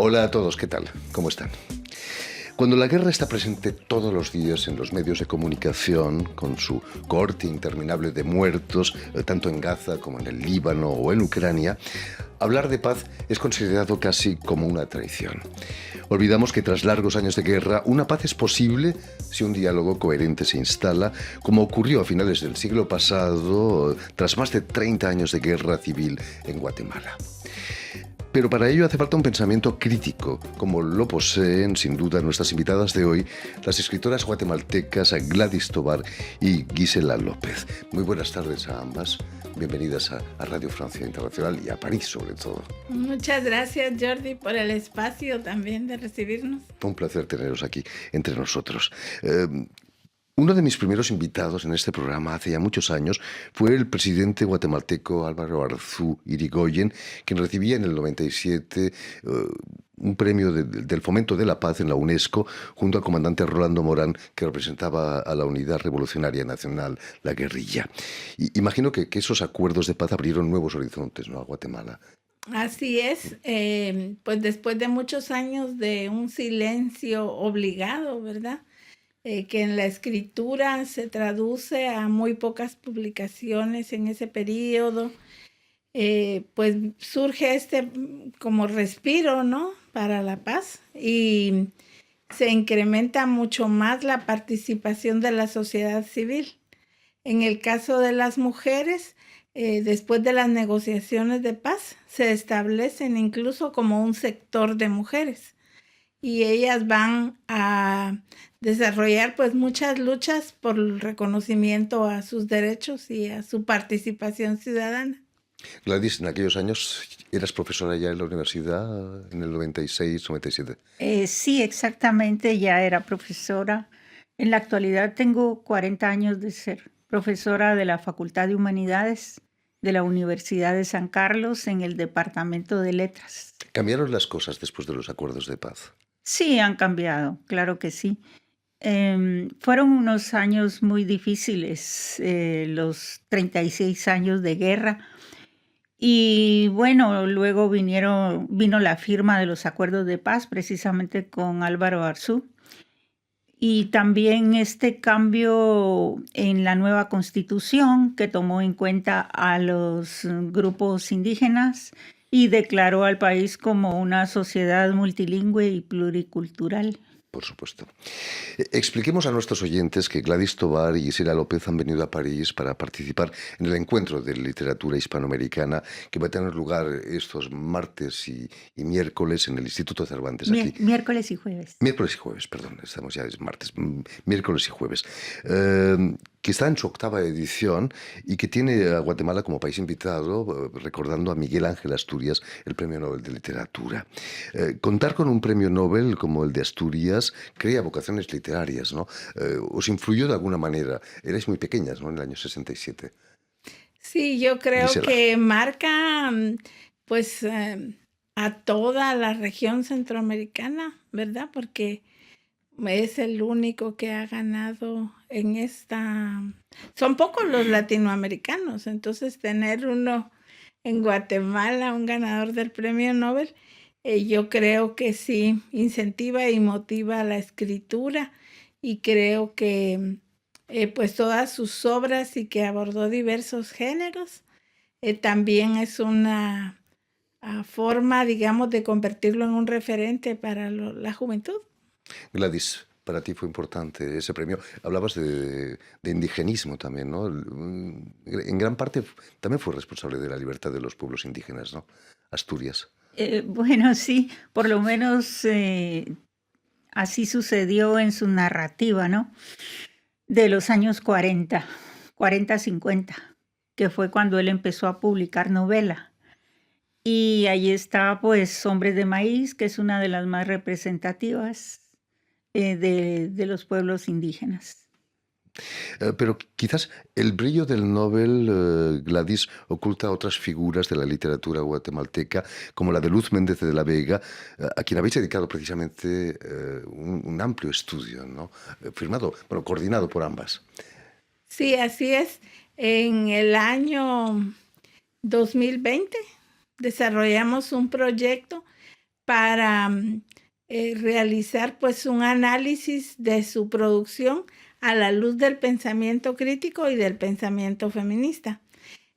Hola a todos, ¿qué tal? ¿Cómo están? Cuando la guerra está presente todos los días en los medios de comunicación, con su cohorte interminable de muertos, tanto en Gaza como en el Líbano o en Ucrania, hablar de paz es considerado casi como una traición. Olvidamos que tras largos años de guerra, una paz es posible si un diálogo coherente se instala, como ocurrió a finales del siglo pasado, tras más de 30 años de guerra civil en Guatemala. Pero para ello hace falta un pensamiento crítico, como lo poseen sin duda nuestras invitadas de hoy, las escritoras guatemaltecas Gladys Tobar y Gisela López. Muy buenas tardes a ambas. Bienvenidas a Radio Francia Internacional y a París sobre todo. Muchas gracias, Jordi, por el espacio también de recibirnos. Un placer teneros aquí entre nosotros. Uno de mis primeros invitados en este programa hace ya muchos años fue el presidente guatemalteco Álvaro Arzú Irigoyen, quien recibía en el 97 un premio del Fomento de la Paz en la UNESCO junto al comandante Rolando Morán, que representaba a la Unidad Revolucionaria Nacional, la guerrilla. Y imagino que esos acuerdos de paz abrieron nuevos horizontes, ¿no?, a Guatemala. Así es, pues después de muchos años de un silencio obligado, ¿verdad? Que en la escritura se traduce a muy pocas publicaciones en ese periodo, pues surge como respiro, ¿no?, para la paz, y se incrementa mucho más la participación de la sociedad civil. En el caso de las mujeres, después de las negociaciones de paz, se establecen incluso como un sector de mujeres. Y ellas van a desarrollar pues muchas luchas por el reconocimiento a sus derechos y a su participación ciudadana. Gladys, en aquellos años eras profesora ya en la universidad, en el 96, 97. Sí, exactamente, ya era profesora. En la actualidad tengo 40 años de ser profesora de la Facultad de Humanidades de la Universidad de San Carlos en el Departamento de Letras. ¿Cambiaron las cosas después de los acuerdos de paz? Sí, han cambiado, claro que sí. Fueron unos años muy difíciles, los 36 años de guerra. Y bueno, luego vino la firma de los acuerdos de paz, precisamente con Álvaro Arzú. Y también este cambio en la nueva constitución que tomó en cuenta a los grupos indígenas y declaró al país como una sociedad multilingüe y pluricultural. Por supuesto. Expliquemos a nuestros oyentes que Gladys Tobar y Gisela López han venido a París para participar en el encuentro de literatura hispanoamericana que va a tener lugar estos martes y miércoles en el Instituto Cervantes. Aquí. Miércoles y jueves. Miércoles y jueves, perdón, estamos ya es martes, miércoles y jueves. Que está en su 8ª edición y que tiene a Guatemala como país invitado, recordando a Miguel Ángel Asturias, el Premio Nobel de Literatura. Contar con un premio Nobel como el de Asturias crea vocaciones literarias, ¿no? ¿Os influyó de alguna manera? Erais muy pequeñas, ¿no?, en el año 67. Sí, yo creo Gisela. que marca pues a toda la región centroamericana, ¿verdad? Porque es el único que ha ganado en esta... Son pocos los latinoamericanos, entonces tener uno en Guatemala, un ganador del premio Nobel, yo creo que sí incentiva y motiva la escritura, y creo que pues todas sus obras, y que abordó diversos géneros, también es una forma, digamos, de convertirlo en un referente para la juventud. Gladys, para ti fue importante ese premio. Hablabas de indigenismo también, ¿no? En gran parte también fue responsable de la libertad de los pueblos indígenas, ¿no? Asturias. Bueno, sí, por lo menos así sucedió en su narrativa, ¿no? De los años 40, 50, que fue cuando él empezó a publicar novela. Y ahí está, pues, Hombres de Maíz, que es una de las más representativas de los pueblos indígenas. Pero quizás el brillo del Nobel, Gladys, oculta otras figuras de la literatura guatemalteca, como la de Luz Méndez de la Vega, a quien habéis dedicado precisamente un amplio estudio, ¿no? Coordinado por ambas. Sí, así es. En el año 2020 desarrollamos un proyecto para realizar pues un análisis de su producción a la luz del pensamiento crítico y del pensamiento feminista.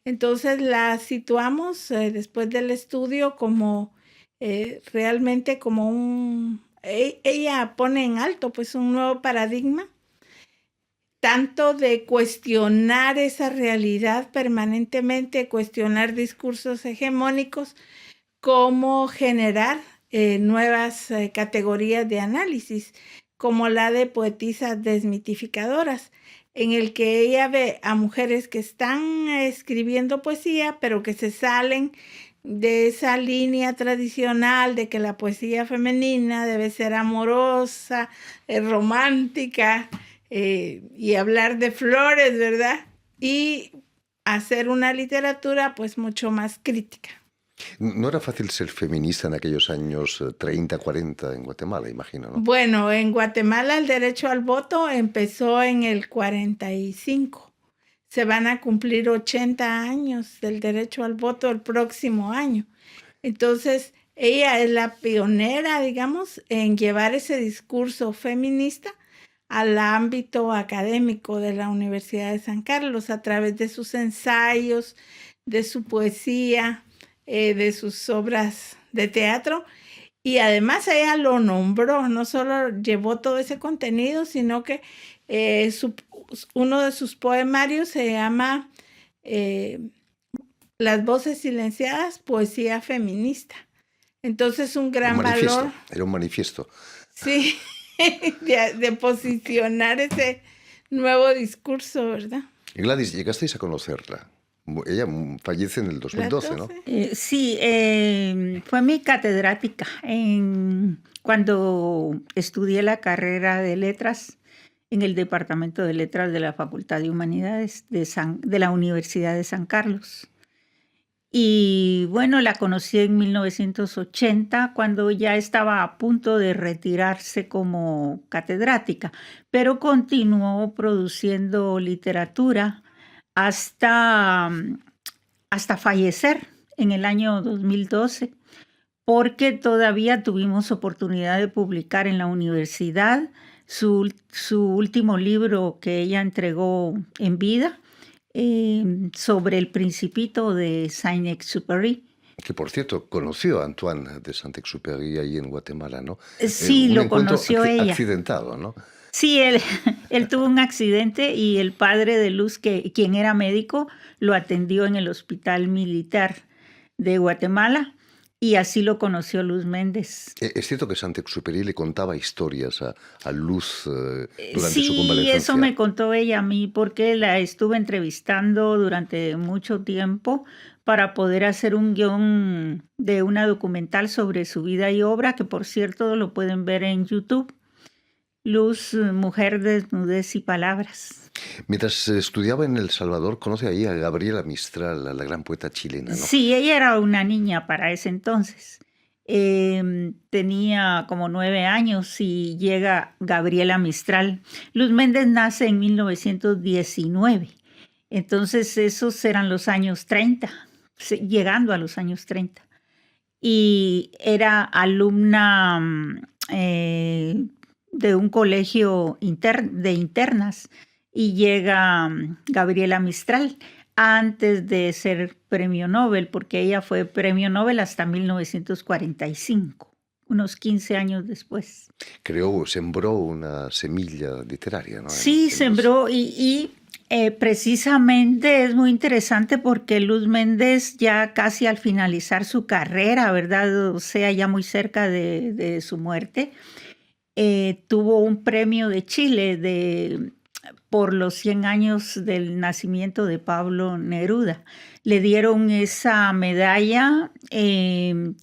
Entonces la situamos después del estudio como realmente como ella pone en alto pues un nuevo paradigma, tanto de cuestionar esa realidad permanentemente, cuestionar discursos hegemónicos, como generar nuevas categorías de análisis, como la de poetisas desmitificadoras, en el que ella ve a mujeres que están escribiendo poesía, pero que se salen de esa línea tradicional de que la poesía femenina debe ser amorosa, romántica, y hablar de flores, ¿verdad? Y hacer una literatura pues mucho más crítica. No era fácil ser feminista en aquellos años 30, 40 en Guatemala, imagino, ¿no? Bueno, en Guatemala el derecho al voto empezó en el 45. Se van a cumplir 80 años del derecho al voto el próximo año. Entonces, ella es la pionera, digamos, en llevar ese discurso feminista al ámbito académico de la Universidad de San Carlos a través de sus ensayos, de su poesía, de sus obras de teatro. Y además ella lo nombró, no solo llevó todo ese contenido, sino que uno de sus poemarios se llama Las voces silenciadas, poesía feminista. Entonces un gran valor. Era un manifiesto. Sí, de posicionar ese nuevo discurso, ¿verdad? Gladys, llegasteis a conocerla. Ella fallece en el 2012, ¿no? Sí, fue mi catedrática cuando estudié la carrera de letras en el Departamento de Letras de la Facultad de Humanidades de la Universidad de San Carlos. Y bueno, la conocí en 1980, cuando ya estaba a punto de retirarse como catedrática, pero continuó produciendo literatura hasta fallecer en el año 2012, porque todavía tuvimos oportunidad de publicar en la universidad su último libro que ella entregó en vida, sobre el Principito de Saint-Exupéry. Que, por cierto, conoció a Antoine de Saint-Exupéry ahí en Guatemala, ¿no? Sí, lo conoció ella. Accidentado, ¿no? Sí, él tuvo un accidente y el padre de Luz, quien era médico, lo atendió en el Hospital Militar de Guatemala, y así lo conoció Luz Méndez. ¿Es cierto que Saint-Exupéry le contaba historias a Luz durante su convalecencia? Sí, eso me contó ella a mí, porque la estuve entrevistando durante mucho tiempo para poder hacer un guión de una documental sobre su vida y obra, que por cierto lo pueden ver en YouTube. Luz, mujer, desnudez y palabras. Mientras estudiaba en El Salvador, conoce ahí a Gabriela Mistral, a la gran poeta chilena, ¿no? Sí, ella era una niña para ese entonces. Tenía como 9 años y llega Gabriela Mistral. Luz Méndez nace en 1919. Entonces esos eran los años 30, llegando a los años 30. Y era alumna de un colegio de internas, y llega Gabriela Mistral antes de ser premio Nobel, porque ella fue premio Nobel hasta 1945, unos 15 años después. Sembró una semilla literaria, ¿no? Sí, sembró y precisamente es muy interesante porque Luz Méndez, ya casi al finalizar su carrera, ¿verdad? O sea, ya muy cerca de su muerte, tuvo un premio de Chile por los 100 años del nacimiento de Pablo Neruda. Le dieron esa medalla que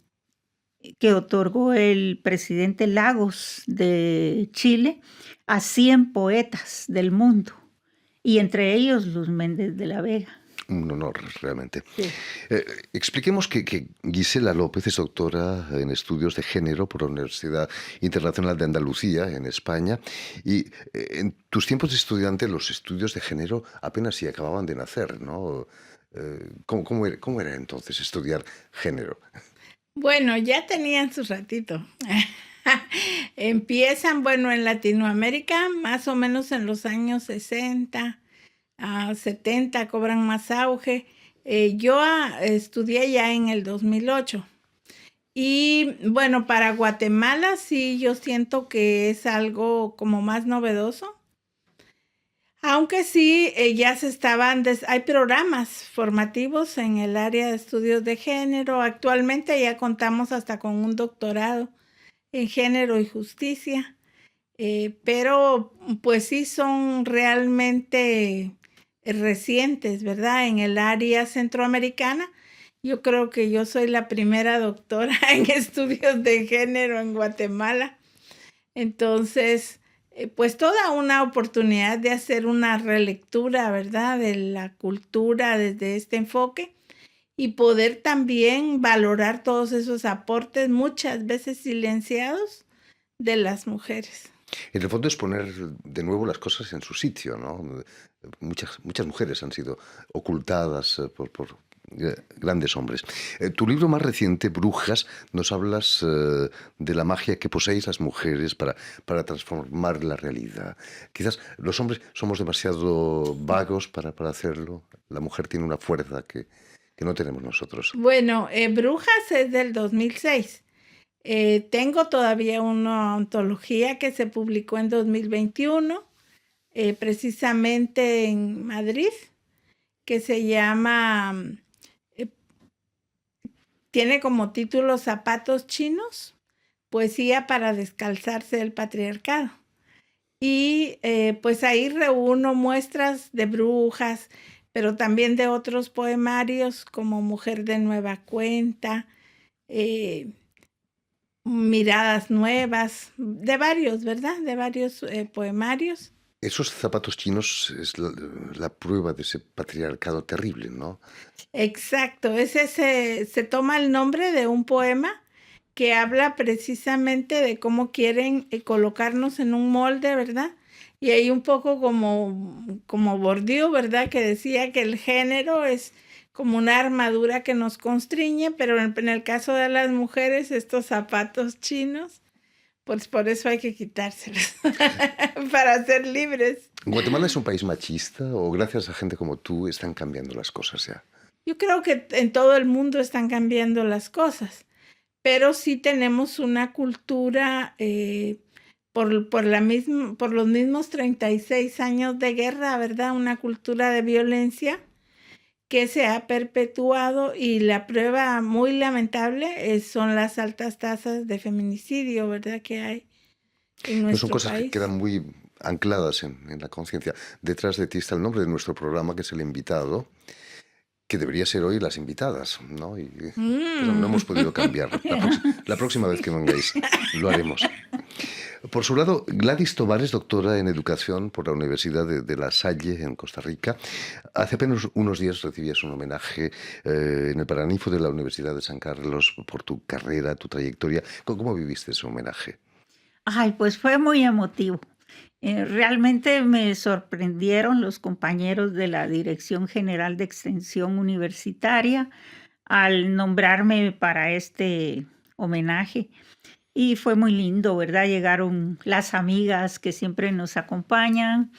otorgó el presidente Lagos de Chile a 100 poetas del mundo, y entre ellos Luz Méndez de la Vega. Un honor, realmente. Sí. Expliquemos que Gisela López es doctora en estudios de género por la Universidad Internacional de Andalucía, en España, y en tus tiempos de estudiante los estudios de género apenas si acababan de nacer, ¿no? ¿Cómo era entonces estudiar género? Bueno, ya tenían su ratito. Empiezan, bueno, en Latinoamérica, más o menos en los años 60 a 70 cobran más auge. Yo estudié ya en el 2008. Y bueno, para Guatemala sí yo siento que es algo como más novedoso. Aunque sí, ya hay programas formativos en el área de estudios de género. Actualmente ya contamos hasta con un doctorado en género y justicia, pero pues sí son realmente recientes, ¿verdad? En el área centroamericana, yo creo que yo soy la primera doctora en estudios de género en Guatemala. Entonces, pues toda una oportunidad de hacer una relectura, ¿verdad? De la cultura desde este enfoque y poder también valorar todos esos aportes, muchas veces silenciados, de las mujeres. En el fondo es poner de nuevo las cosas en su sitio, ¿no? Muchas mujeres han sido ocultadas por grandes hombres. Tu libro más reciente, Brujas, nos hablas de la magia que poseéis las mujeres para transformar la realidad. Quizás los hombres somos demasiado vagos para hacerlo. La mujer tiene una fuerza que no tenemos nosotros. Bueno, Brujas es del 2006. Tengo todavía una antología que se publicó en 2021, precisamente en Madrid, que se llama, tiene como título Zapatos Chinos, poesía para descalzarse del patriarcado. Y pues ahí reúno muestras de brujas, pero también de otros poemarios como Mujer de Nueva Cuenta, Miradas Nuevas, de varios, ¿verdad? De varios poemarios. Esos zapatos chinos es la prueba de ese patriarcado terrible, ¿no? Exacto, ese se toma el nombre de un poema que habla precisamente de cómo quieren colocarnos en un molde, ¿verdad? Y hay un poco como Bourdieu, ¿verdad? Que decía que el género es como una armadura que nos constriñe, pero en el caso de las mujeres, estos zapatos chinos, pues por eso hay que quitárselos para ser libres. ¿Guatemala es un país machista o gracias a gente como tú están cambiando las cosas ya? Yo creo que en todo el mundo están cambiando las cosas, pero sí tenemos una cultura por los mismos 36 años de guerra, ¿verdad? Una cultura de violencia que se ha perpetuado y la prueba muy lamentable son las altas tasas de feminicidio, ¿verdad? Que hay en No son nuestro cosas que país. quedan muy ancladas en la conciencia. Detrás de ti está el nombre de nuestro programa, que es El Invitado, que debería ser hoy Las Invitadas, ¿no? Pero no hemos podido cambiarlo. La próxima vez que vengáis lo haremos. Por su lado, Gladys Tovar es doctora en Educación por la Universidad de La Salle, en Costa Rica. Hace apenas unos días recibías un homenaje en el Paraninfo de la Universidad de San Carlos por tu carrera, tu trayectoria. ¿Cómo viviste ese homenaje? Ay, pues fue muy emotivo. Realmente me sorprendieron los compañeros de la Dirección General de Extensión Universitaria al nombrarme para este homenaje. Y fue muy lindo, ¿verdad? Llegaron las amigas que siempre nos acompañan,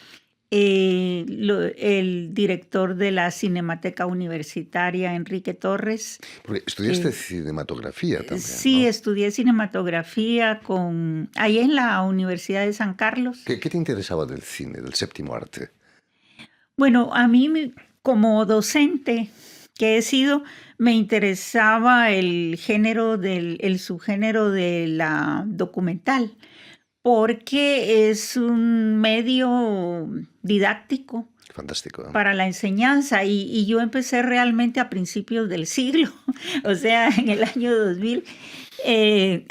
el director de la Cinemateca Universitaria, Enrique Torres. Porque estudiaste cinematografía también, Sí, ¿no? estudié cinematografía ahí en la Universidad de San Carlos. ¿Qué te interesaba del cine, del séptimo arte? Bueno, a mí como docente que he sido, me interesaba el subgénero de la documental, porque es un medio didáctico Fantástico, ¿eh? para la enseñanza y yo empecé realmente a principios del siglo, o sea, en el año 2000,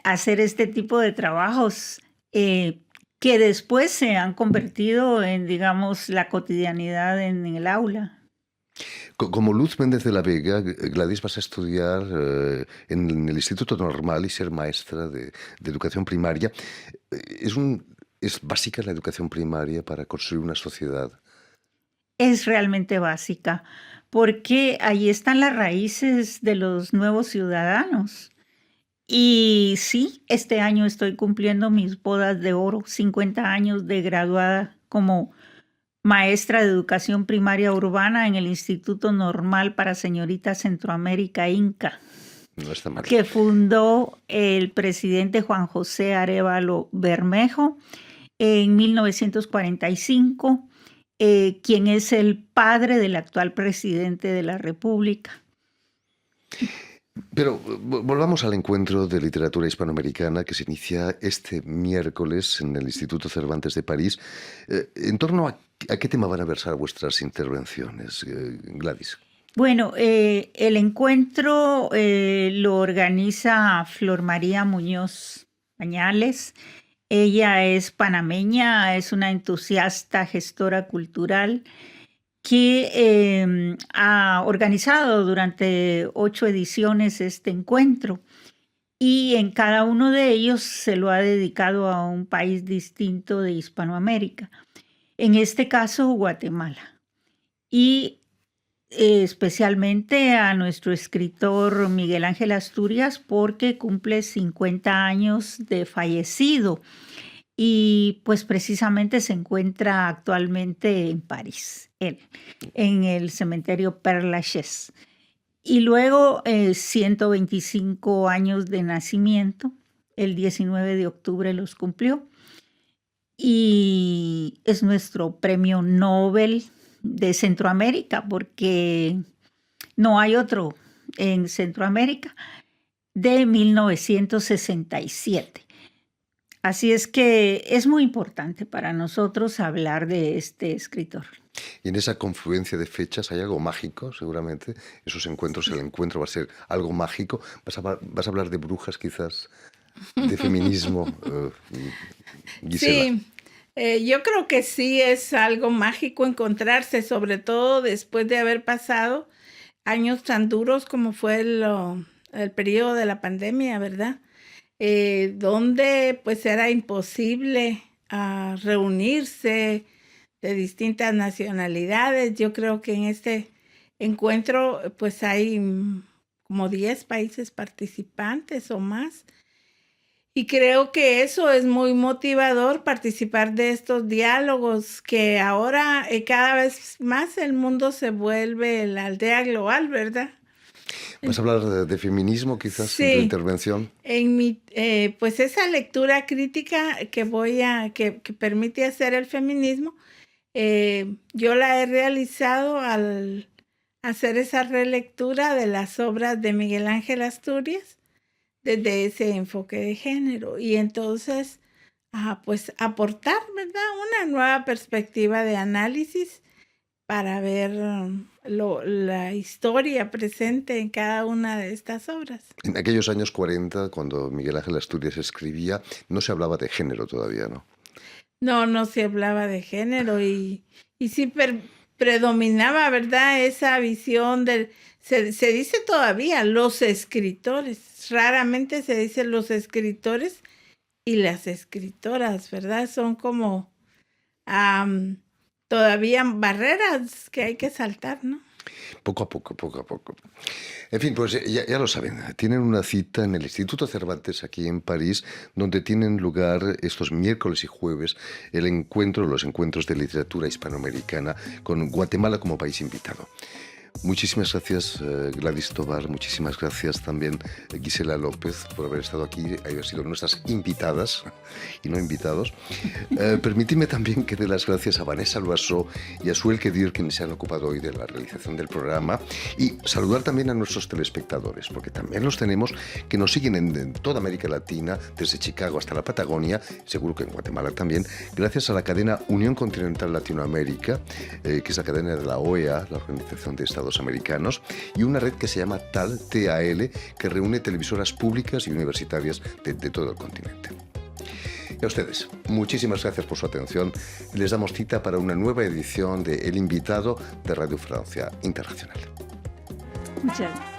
a hacer este tipo de trabajos que después se han convertido en, digamos, la cotidianidad en el aula. Como Luz Méndez de la Vega, Gladys, vas a estudiar en el Instituto Normal y ser maestra de educación primaria. ¿Es básica la educación primaria para construir una sociedad? Es realmente básica, porque ahí están las raíces de los nuevos ciudadanos. Y sí, este año estoy cumpliendo mis bodas de oro, 50 años de graduada como maestra de educación primaria urbana en el Instituto Normal para Señoritas Centroamérica Inca, No está mal. que fundó el presidente Juan José Arévalo Bermejo en 1945, quien es el padre del actual presidente de la República. Pero volvamos al encuentro de literatura hispanoamericana que se inicia este miércoles en el Instituto Cervantes de París. ¿En torno a qué tema van a versar vuestras intervenciones, Gladys? Bueno, el encuentro lo organiza Flor María Muñoz Pañales. Ella es panameña, es una entusiasta gestora cultural que ha organizado durante 8 ediciones este encuentro y en cada uno de ellos se lo ha dedicado a un país distinto de Hispanoamérica. En este caso, Guatemala. Y especialmente a nuestro escritor Miguel Ángel Asturias porque cumple 50 años de fallecido y pues precisamente se encuentra actualmente en París, él, en el cementerio Père Lachaise. Y luego 125 años de nacimiento, el 19 de octubre los cumplió y es nuestro premio Nobel de Centroamérica, porque no hay otro en Centroamérica, de 1967. Así es que es muy importante para nosotros hablar de este escritor. Y en esa confluencia de fechas hay algo mágico, seguramente. Esos encuentros, el encuentro va a ser algo mágico. ¿Vas a hablar de brujas, quizás, de feminismo, Gisela? Sí. Yo creo que sí es algo mágico encontrarse, sobre todo después de haber pasado años tan duros como fue el periodo de la pandemia, ¿verdad? Donde pues era imposible reunirse de distintas nacionalidades. Yo creo que en este encuentro pues hay como 10 países participantes o más. Y creo que eso es muy motivador, participar de estos diálogos, que ahora cada vez más el mundo se vuelve la aldea global, ¿verdad? ¿Vas a hablar de feminismo quizás en tu intervención? Pues esa lectura crítica que permite hacer el feminismo, yo la he realizado al hacer esa relectura de las obras de Miguel Ángel Asturias, desde ese enfoque de género y entonces pues aportar, ¿verdad?, una nueva perspectiva de análisis para ver la historia presente en cada una de estas obras. En aquellos años 40, cuando Miguel Ángel Asturias escribía, no se hablaba de género todavía, ¿no? No se hablaba de género y sí predominaba, ¿verdad?, esa visión se dice todavía los escritores. Raramente se dice los escritores y las escritoras, ¿verdad? Son como todavía barreras que hay que saltar, ¿no? Poco a poco. En fin, pues ya lo saben, tienen una cita en el Instituto Cervantes aquí en París, donde tienen lugar estos miércoles y jueves los encuentros de literatura hispanoamericana con Guatemala como país invitado. Muchísimas gracias, Gladys Tobar, muchísimas gracias también, Gisela López, por haber estado aquí, haber sido nuestras invitadas y no invitados. Permitidme también que dé las gracias a Vanessa Loiseau y a Suel Kedir, quienes se han ocupado hoy de la realización del programa, y saludar también a nuestros telespectadores, porque también los tenemos que nos siguen en toda América Latina, desde Chicago hasta la Patagonia, seguro que en Guatemala también, gracias a la cadena Unión Continental Latinoamérica, que es la cadena de la OEA, la Organización de Estados Americanos, y una red que se llama TAL, que reúne televisoras públicas y universitarias de todo el continente. Y a ustedes, muchísimas gracias por su atención. Les damos cita para una nueva edición de El Invitado de Radio Francia Internacional. Muchas gracias.